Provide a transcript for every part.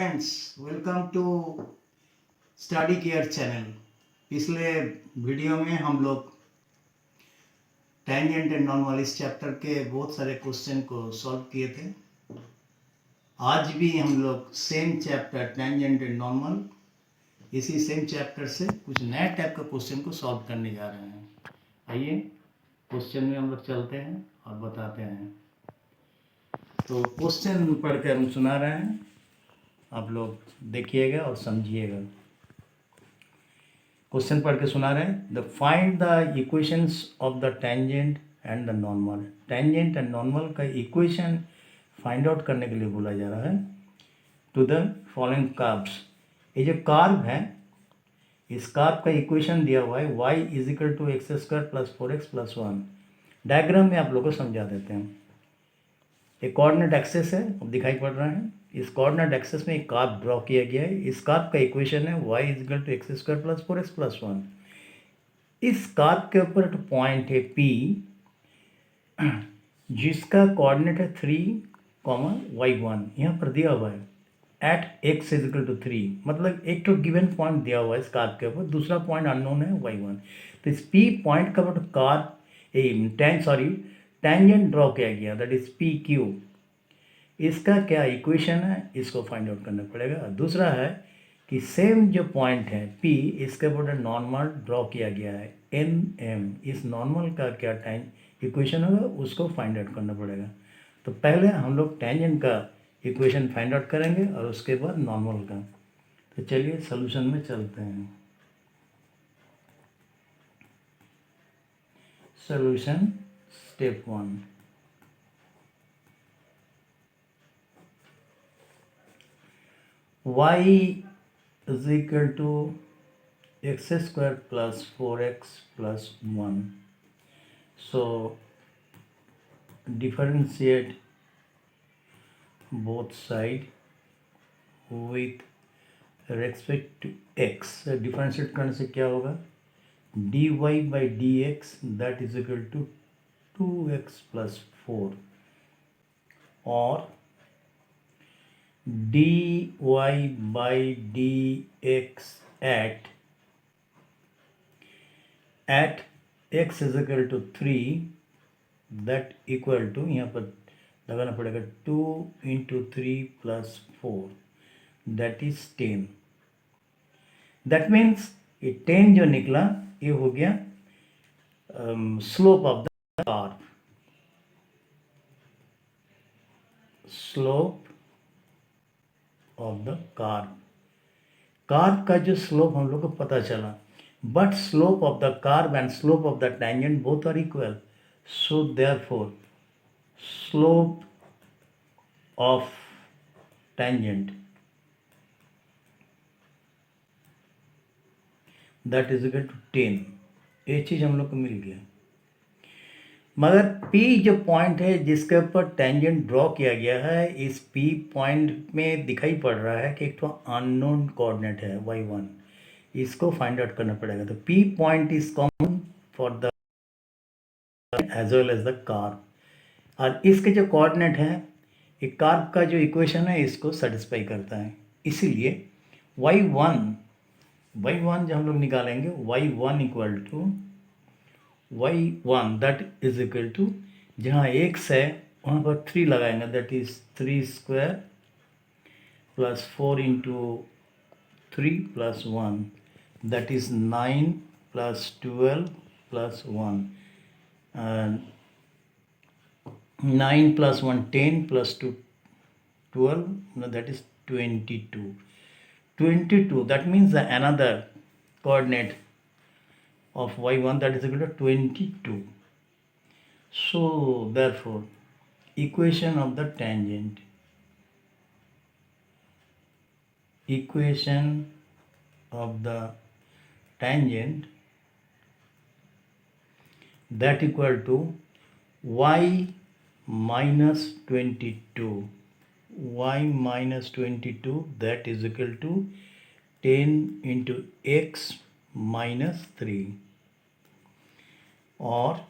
Friends, welcome to study care channel. पिछले video में हम लोग टेंजेंट एंड नॉर्मल इस चैप्टर के बहुत सारे क्वेश्चन को सॉल्व किए थे। आज भी हम लोग same chapter tangent and normal इसी सेम चैप्टर से कुछ नए टाइप का क्वेश्चन को सॉल्व करने जा रहे हैं। आइए क्वेश्चन में हम लोग चलते हैं और बताते हैं। तो क्वेश्चन पढ़कर हम सुना रहे हैं, आप लोग देखिएगा और समझिएगा। क्वेश्चन पढ़ के सुना रहे हैं। The find the equations of the tangent and the normal. Tangent and normal का इक्वेशन फाइंड आउट करने के लिए बोला जा रहा है। टू द फॉलोइंग कर्व्स, ये जो कर्व है इस कर्व का इक्वेशन दिया हुआ है y is equal to x square plus 4x plus 1। Diagram में आप लोगों को समझा देते हैं। एक कोऑर्डिनेट एक्सेस है, अब दिखाई पड़ रहा है। इस कोऑर्डिनेट एक्सेस में एक कर्व ड्रॉ किया गया है। इस कर्व का इक्वेशन है y is equal to x square plus 4x plus 1। इस कर्व के ऊपर एक पॉइंट है P जिसका कोऑर्डिनेट है 3,y1 यहाँ पर दिया हुआ है। At x is equal to 3, मतलब एक तो गिवन पॉइंट दिया हुआ है इस कर्व के ऊपर, दूसरा पॉइंट अननोन है y1। तो इस P पॉइंट का कर्व टेंजेंट ड्रॉ किया गया, दैट इज PQ। इसका क्या इक्वेशन है, इसको फाइंड आउट करना पड़ेगा। दूसरा है कि सेम जो पॉइंट है P, इसके ऊपर नॉर्मल ड्रॉ किया गया है NM। इस नॉर्मल का क्या टाइम इक्वेशन होगा, उसको फाइंड आउट करना पड़ेगा। तो पहले हम लोग टेंजेंट का इक्वेशन फाइंड आउट करेंगे और उसके बाद नॉर्मल का। तो चलिए सॉल्यूशन में चलते हैं। Solution step 1। y is equal to x square plus 4x plus 1. So differentiate both side with respect to x। differentiate करने से क्या होगा, dy by dx that is equal to 2x plus 4, और dy by dx at x is equal to 3 that equal to, यहाँ पर लगाना पड़ेगा 2 into 3 plus 4 that is 10। that means ये 10 जो निकला ये हो गया slope of the curve. Slope of the curve, curve का जो स्लोप हम लोग को पता चला, but slope of the curve and slope of the tangent both are equal. So therefore slope of tangent that is equal to 10। ये चीज़ हम लोग को मिल गया। मगर P जो पॉइंट है जिसके ऊपर टेंजेंट ड्रॉ किया गया है, इस P पॉइंट में दिखाई पड़ रहा है कि एक तो अननोन कोऑर्डिनेट है y1, इसको फाइंड आउट करना पड़ेगा। तो P point is common for the as well as the curve, और इसके जो कोऑर्डिनेट है ये कर्व का जो इक्वेशन है इसको सेटिस्फाई करता है। इसीलिए y1 जो हम लोग निकालेंगे, y1 equal to y1 that is equal to, जहाँ x है वहाँ पर 3 लगाएंगे, that is 3 square plus 4 into 3 plus 1 that is 9 plus 12 plus 1, 9 plus 1 10 plus 2 12, no, that is 22. 22, that means another coordinate of y1 that is equal to 22. So therefore equation of the tangent that equal to y minus 22, that is equal to 10 into x minus 3, or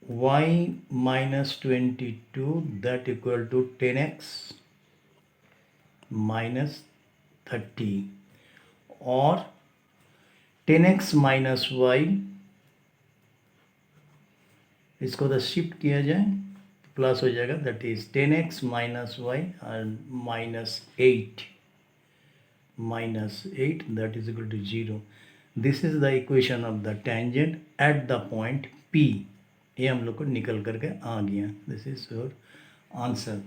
y minus 22 that equal to 10x minus 30 और 10x minus Y, इसको तो shift किया जाए plus हो जाएगा, that is 10x minus y and -8 that is equal to 0. This is the equation of the tangent at the point P. ये हम लोग को निकल करके आ गया. This is your answer.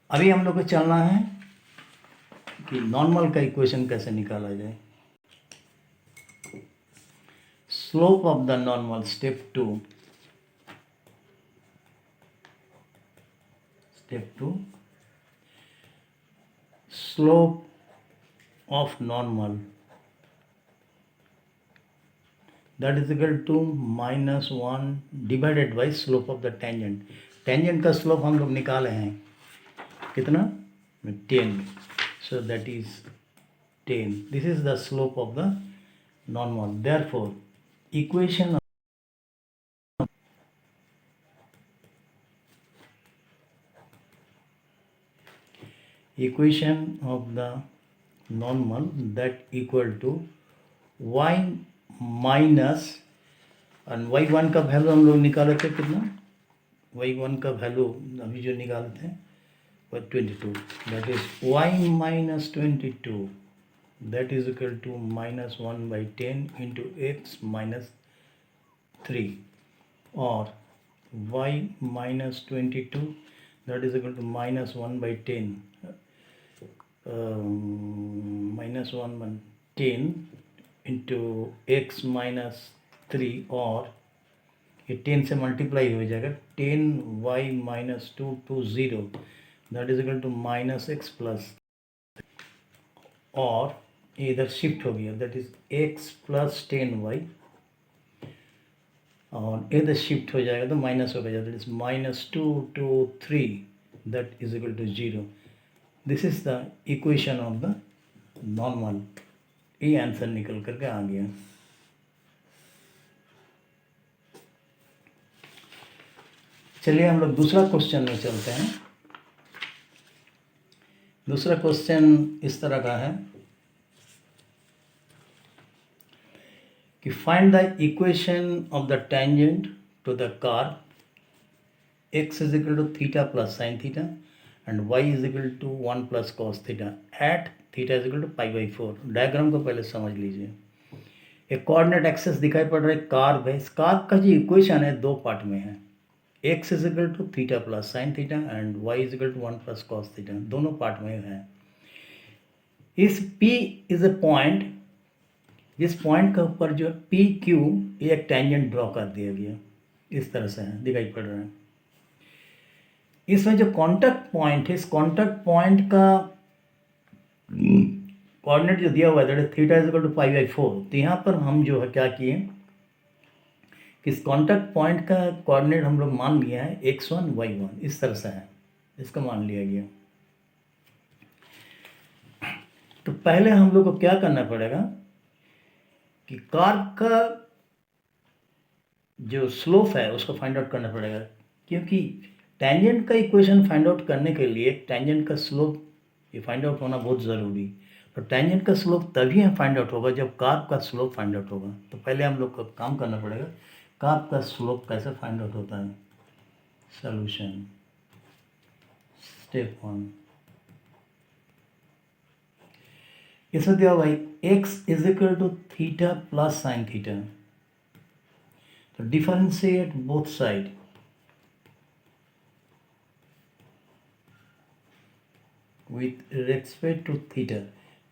अभी हम लोग को चलना है कि नॉर्मल का इक्वेशन कैसे निकाला जाए. Slope of the normal, step 2. Slope of normal, that is equal to -1 divided by slope of the tangent. Tangent का स्लोप हम लोग निकाले हैं कितना, 10. So that is 10. This is the slope of the normal. Therefore equation of the normal that equal to y minus, और y1 का value हम लोग निकाले थे कितना, y1 का वैल्यू अभी जो निकाले थे वो 22. That is y minus 22 that is equal to -1/10 into x minus 3 और y minus 22 that is equal to -1/10 -1/10 into x minus 3 और ये 10 से मल्टीप्लाई हो जाएगा, 10y minus 2 to 0 that is equal to -x plus, और ये इधर शिफ्ट हो गया, that is x plus 10y और इधर शिफ्ट हो जाएगा तो माइनस हो गया, that is -2 to 3 that is equal to 0. This is the equation of the normal. ये आंसर निकल करके आ गया. चलिए हम लोग दूसरा क्वेश्चन में चलते हैं. दूसरा क्वेश्चन इस तरह का है कि find the equation of the tangent to the curve x is equal to theta plus sine theta and y is equal to 1 plus cos theta at theta is equal to π/4. Diagram को पहले समझ लीजिए. एक coordinate axes दिखाई पड़ रहा है, curve है. इस कर्व का जो इक्वेशन है दो पार्ट में है, x is equal to theta plus sine theta and y is equal to 1 plus cos theta, दोनों पार्ट में है. इस P इज ए पॉइंट, जिस पॉइंट के ऊपर जो PQ ये एक टेंजेंट ड्रॉ कर दिया गया, इस तरह से है, दिखाई पड़ रहा है. इसमें जो कॉन्टैक्ट पॉइंट है, इस कॉन्टैक्ट पॉइंट का कोऑर्डिनेट जो दिया हुआ है that is theta is equal to π/4. तो यहाँ पर हम जो है क्या किए कि इस कॉन्टैक्ट पॉइंट का कोऑर्डिनेट हम लोग मान लिया है x1 y1, इस तरह से है, इसका मान लिया गया. तो पहले हम लोग को क्या करना पड़ेगा कि कर्व का जो स्लोप है उसको फाइंड आउट करना पड़ेगा, क्योंकि टेंजेंट का इक्वेशन फाइंड आउट करने के लिए टेंजेंट का स्लोप ये फाइंड आउट होना बहुत ज़रूरी. तो टेंजेंट का स्लोप तभी हम फाइंड आउट होगा जब कर्व का स्लोप फाइंड आउट होगा. तो पहले हम लोग को काम करना पड़ेगा कर्व का स्लोप कैसे फाइंड आउट होता है. Solution step 1. इसमें दिया हुआ x is equal to theta plus sine theta. तो differentiate both side, with respect to theta.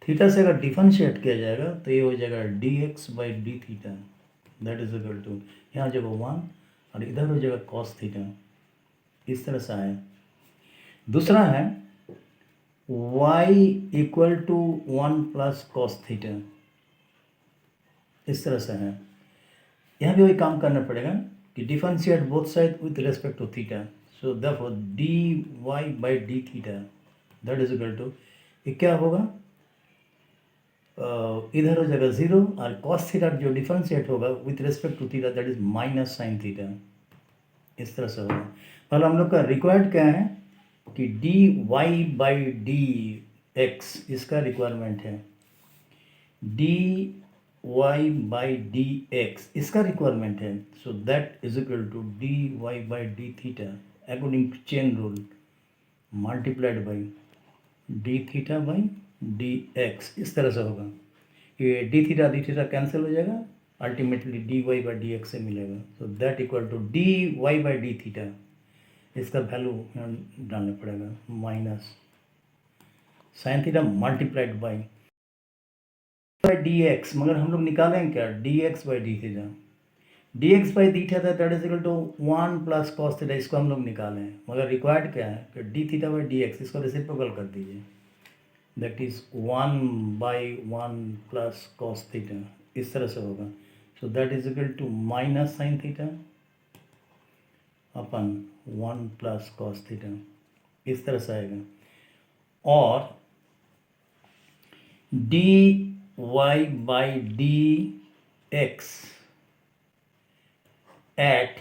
Theta से अगर डिफरेंशिएट किया जाएगा तो ये हो जाएगा dx by d theta that is equal to, यहाँ जगह 1 और इधर हो जाएगा कॉस थीटा, इस तरह से है. दूसरा है y equal to 1 plus cos theta, इस तरह से है. यहाँ भी वही काम करना पड़ेगा कि differentiate both side with respect to theta. So therefore dy by d theta that is equal to, ये क्या होगा, इधर हो जाएगा 0 और कॉस थीटा जो डिफरेंशिएट होगा with respect to theta that is minus sine theta, इस तरह से होगा. और हम लोग का रिक्वायर्ड क्या है कि d y by d x इसका रिक्वायरमेंट है, d y by d x इसका रिक्वायरमेंट है. So that is equal to d y by d theta according to chain rule multiplied by d theta by d x. इस तरह से होगा. ये D theta cancel हो जाएगा, ultimately d y by d x से मिलेगा. So that equal to d y by d theta, इसका वैल्यू डालना पड़ेगा, minus sine theta multiplied by d x. मगर हम लोग निकालेंगे क्या, d x by d theta. D x by d theta that is equal to 1 plus cos theta, इसको हम लोग निकालें. मगर रिक्वायर्ड क्या है कि d theta by d x इसको रेसिप्रोकल कर दीजिए, that is 1 by 1 plus cos theta. इस तरह से होगा. So that is equal to minus sine theta upon 1 plus cos theta. इस तरह से आएगा. और d y by d x at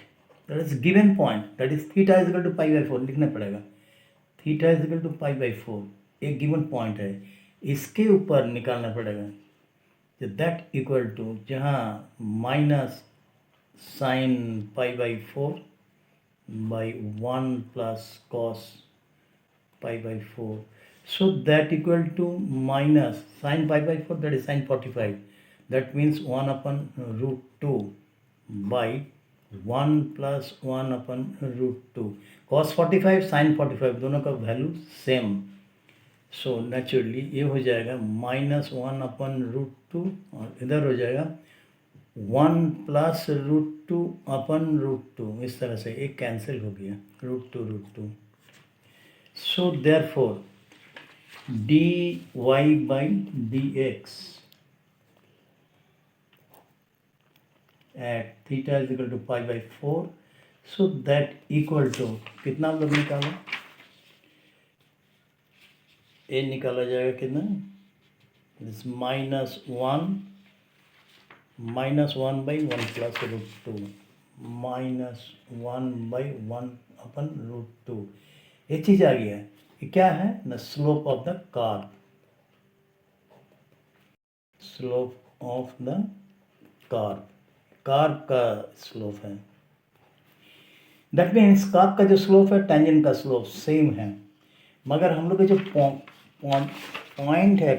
that is given point, that is theta is equal to pi by 4 लिखना पड़ेगा. Theta is equal to pi by 4 एक given point है, इसके ऊपर निकालना पड़ेगा. दैट इक्वल टू जहाँ minus sign pi by 4 by 1 plus cos pi by 4. So that equal to minus sin pi by 4, that is sin 45. That means 1 upon root 2 by 1 plus 1 upon root 2. Cos 45 sin 45 दोनों का value same. So naturally ये हो जाएगा minus 1 upon root 2 और इधर हो जाएगा 1 plus root 2 अपन root 2. इस तरह से एक कैंसिल हो गया, root 2. So therefore dy by dx at theta is equal to pi by 4. So that equal to कितना हम लोग निकाला, a निकाला जाएगा कितना, this minus 1 by 1 plus root 2 minus 1 by 1 upon root 2. ये चीज़ आ गया है. ये क्या है न, slope of the curve, slope of the curve का स्लोप है. दैट मीन्स कार्व का जो स्लोप है टेंजेंट का स्लोप सेम है. मगर हम लोग का जो पॉइंट है,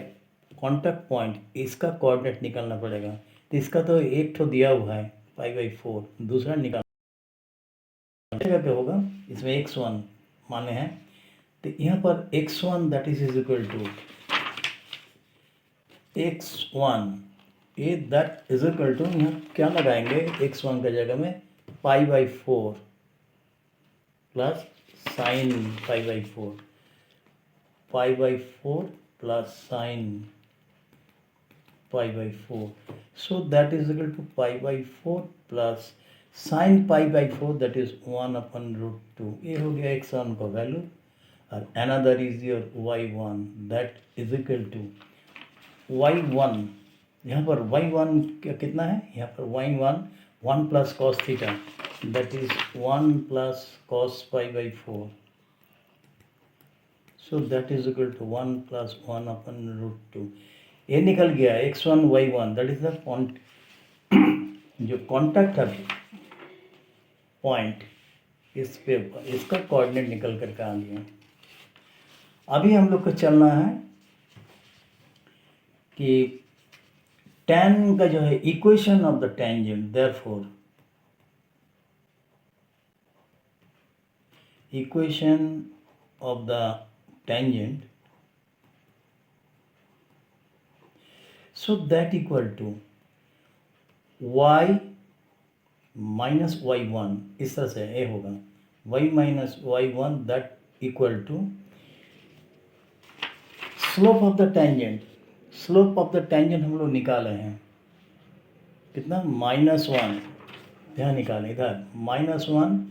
कॉन्टैक्ट पॉइंट, इसका कोऑर्डिनेट निकालना पड़ेगा. तो इसका तो एक तो दिया हुआ है पाई बाई 4, दूसरा निकालना पे होगा. इसमें x1 माने हैं, तो यहाँ पर x1 that is equal to x1 a that is equal to, यहाँ क्या लगाएंगे x1 का जगह में pi by 4 plus sine pi by 4, pi by 4 plus sine pi by 4. So that is equal to pi by 4 plus sine pi by 4 that is 1 upon root 2. ये हो गया x1 का वैल्यू. और another is your y1 that is equal to y1. यहाँ पर y1 कितना है, यहाँ पर y1 1 plus cos theta that is 1 plus cos pi by 4. So that is equal to 1 plus 1 upon root 2. ये निकल गया x1 y1 that is the जो कॉन्टैक्ट है पॉइंट, इस पे इसका कोऑर्डिनेट निकल कर आ गया. अभी हम लोग को चलना है कि tan का जो है equation of the tangent, therefore equation of the tangent, so that equal to y minus y1. इस तरह से ये होगा y minus y1 that equal to slope of the tangent. Slope of the tangent हम लोग निकाले हैं कितना, -1. यहाँ निकालें इधर -1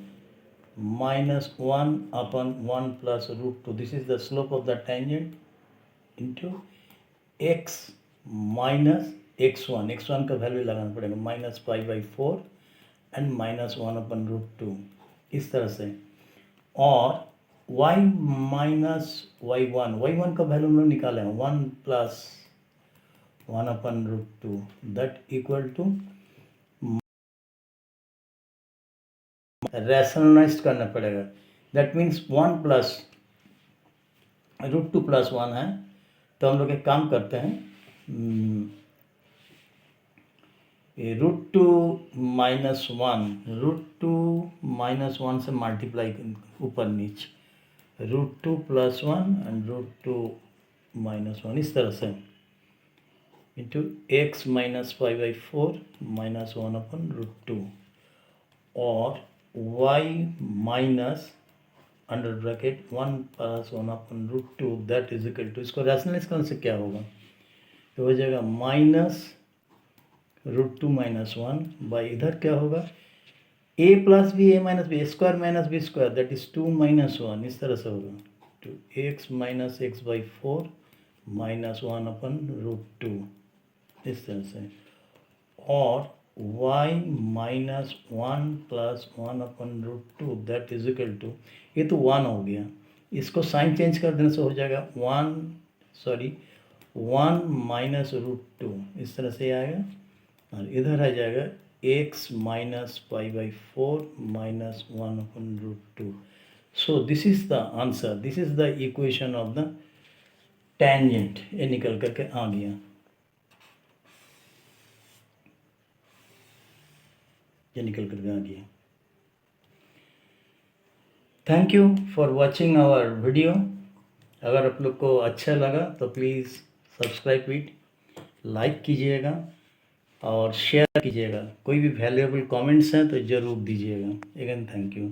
upon 1 plus root 2. This is the slope of the tangent into x minus x1 का वैल्यू लगाना पड़ेगा minus pi by 4 and -1 upon root 2. इस तरह से और y माइनस y1 का वैल्यू हम लोग निकाले हैं 1 plus 1/√2 that equal to rationalize करना पड़ेगा। दैट मीन्स 1 प्लस √2 प्लस 1 है, तो हम लोग एक काम करते हैं, √2 माइनस 1 से मल्टीप्लाई ऊपर नीचे √2 प्लस 1 एंड √2 माइनस 1 इस तरह से इंटू x माइनस 5/4 माइनस 1/√2 और y minus under bracket 1 plus 1/√2 that is equal to, इसको रैशनलाइज करने से क्या होगा, तो हो जाएगा माइनस √2 माइनस 1 बाई इधर क्या होगा a plus b minus b square that is 2 minus 1 इस तरह से होगा to x minus x/4 minus 1/√2 इस तरह से, और y minus 1 plus 1/√2 that is equal to, ये तो 1 हो गया, इसको साइन चेंज कर देने से हो जाएगा 1 माइनस √2 इस तरह से आएगा, और इधर आ जाएगा x minus 5/4 minus 1/√2। So this is the answer, this is the equation of the tangent. ये निकल करके आ गया, ये निकल करके आ गया। Thank you for watching our video. अगर आप लोग को अच्छा लगा तो प्लीज़ सब्सक्राइब इट, लाइक कीजिएगा और शेयर कीजिएगा। कोई भी वैल्यूएबल कमेंट्स हैं तो ज़रूर दीजिएगा। Again thank you.